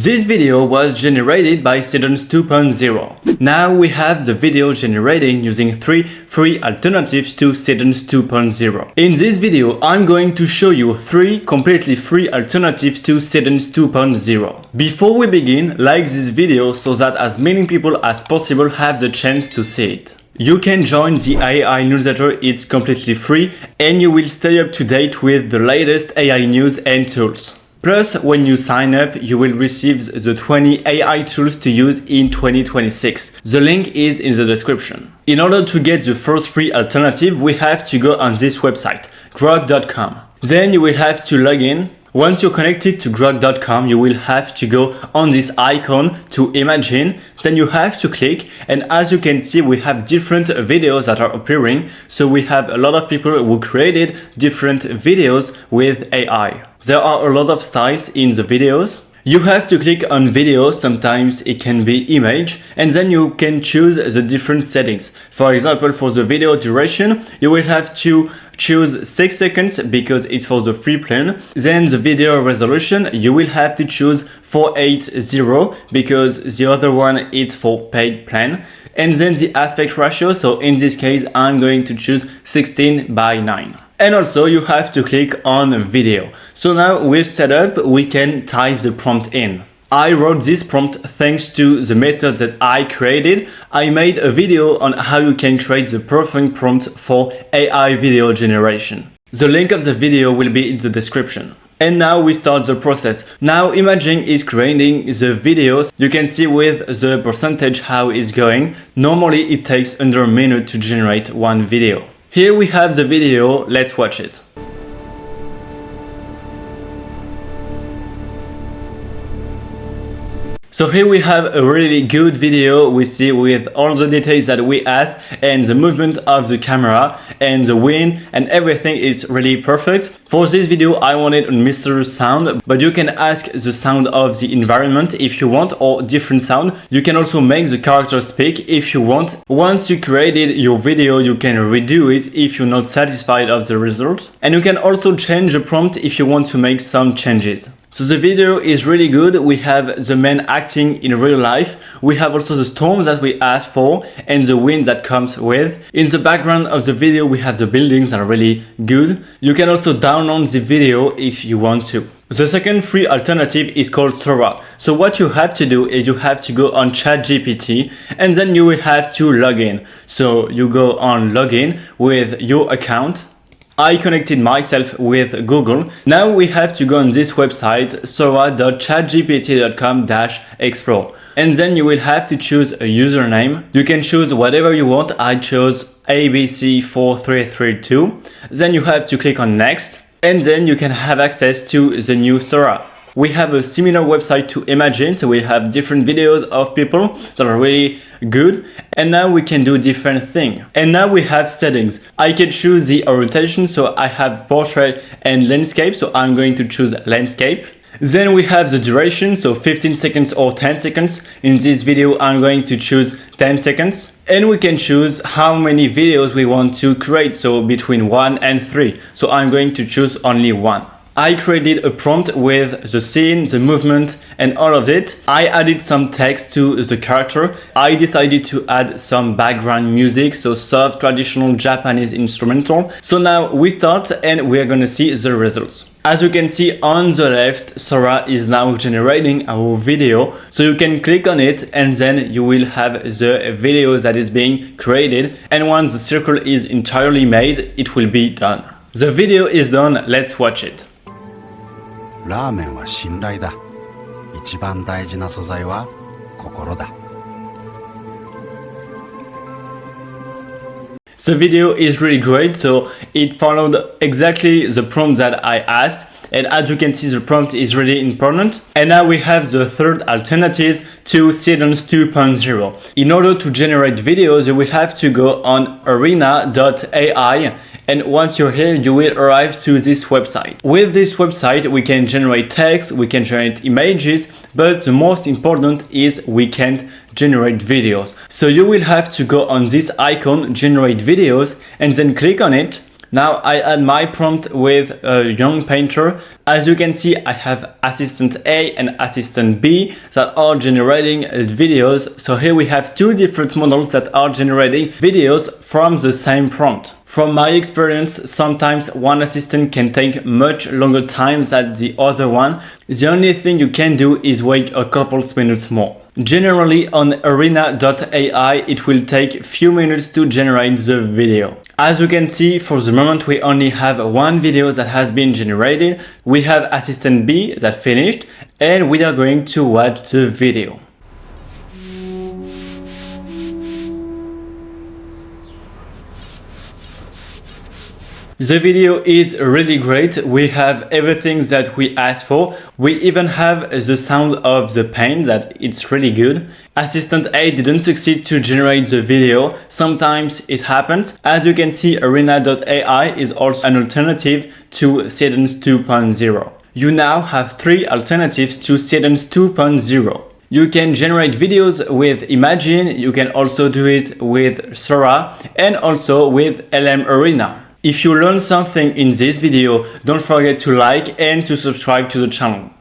This video was generated by Seedance 2.0. Now we have the video generating using 3 free alternatives to Seedance 2.0. In this video, I'm going to show you 3 completely free alternatives to Seedance 2.0. Before we begin, like this video so that as many people as possible have the chance to see it. You can join the AI newsletter, it's completely free and you will stay up to date with the latest AI news and tools. Plus, when you sign up, you will receive the 20 AI tools to use in 2026. The link is in the description. In order to get the first free alternative, we have to go on this website, grok.com. Then you will have to log in. Once you're connected to grok.com, you will have to go on this icon to imagine, then you have to click, and as you can see, we have different videos that are appearing. So we have a lot of people who created different videos with AI. There are a lot of styles in the videos. You have to click on video, sometimes it can be image, and then you can choose the different settings. For example, for the video duration, you will have to choose 6 seconds because it's for the free plan. Then the video resolution, you will have to choose 480 because the other one is for paid plan. And then the aspect ratio, so in this case, I'm going to choose 16:9. And also you have to click on video. So now we're set up, we can type the prompt in. I wrote this prompt thanks to the method that I created. I made a video on how you can create the perfect prompt for AI video generation. The link of the video will be in the description. And now we start the process. Now Imaging is creating the videos. You can see with the percentage how it's going. Normally it takes under a minute to generate one video. Here we have the video, let's watch it. So here we have a really good video we see with all the details that we asked and the movement of the camera and the wind and everything is really perfect. For this video I wanted a mysterious sound, but you can ask the sound of the environment if you want or different sound. You can also make the character speak if you want. Once you created your video you can redo it if you're not satisfied of the result. And you can also change the prompt if you want to make some changes. So the video is really good. We have the man acting in real life. We have also the storm that we asked for and the wind that comes with. In the background of the video, we have the buildings that are really good. You can also download the video if you want to. The second free alternative is called Sora. So what you have to do is you have to go on ChatGPT and then you will have to log in. So you go on login with your account. I connected myself with Google. Now we have to go on this website, sora.chatgpt.com-explore. And then you will have to choose a username. You can choose whatever you want. I chose ABC4332. Then you have to click on next. And then you can have access to the new Sora. We have a similar website to Imagine, so we have different videos of people that are really good. And now we can do different things. And now we have settings. I can choose the orientation, so I have portrait and landscape, so I'm going to choose landscape. Then we have the duration, so 15 seconds or 10 seconds. In this video, I'm going to choose 10 seconds. And we can choose how many videos we want to create, so between 1 and 3. So I'm going to choose only 1. I created a prompt with the scene, the movement and all of it. I added some text to the character. I decided to add some background music, so soft traditional Japanese instrumental. So now we start and we are going to see the results. As you can see on the left, Sora is now generating our video. So you can click on it and then you will have the video that is being created. And once the circle is entirely made, it will be done. The video is done, let's watch it. ラーメンは信頼だ。一番大事な素材は心だ。 The video is really great, so it followed exactly the prompt that I asked. And as you can see, the prompt is really important. And now we have the third alternatives to Seedance 2.0. In order to generate videos, you will have to go on arena.ai. And once you're here, you will arrive to this website. With this website, we can generate text, we can generate images, but the most important is we can't generate videos. So you will have to go on this icon, generate videos, and then click on it. Now I add my prompt with a young painter. As you can see, I have assistant A and assistant B that are generating videos. So here we have two different models that are generating videos from the same prompt. From my experience, sometimes one assistant can take much longer time than the other one. The only thing you can do is wait a couple minutes more. Generally on arena.ai it will take few minutes to generate the video. As you can see, for the moment we only have one video that has been generated. We have assistant B that finished and we are going to watch the video. The video is really great. We have everything that we asked for. We even have the sound of the paint that it's really good. Assistant A didn't succeed to generate the video. Sometimes it happens. As you can see, arena.ai is also an alternative to Seedance 2.0. You now have three alternatives to Seedance 2.0. You can generate videos with Imagine, you can also do it with Sora and also with LM Arena. If you learned something in this video, don't forget to like and to subscribe to the channel.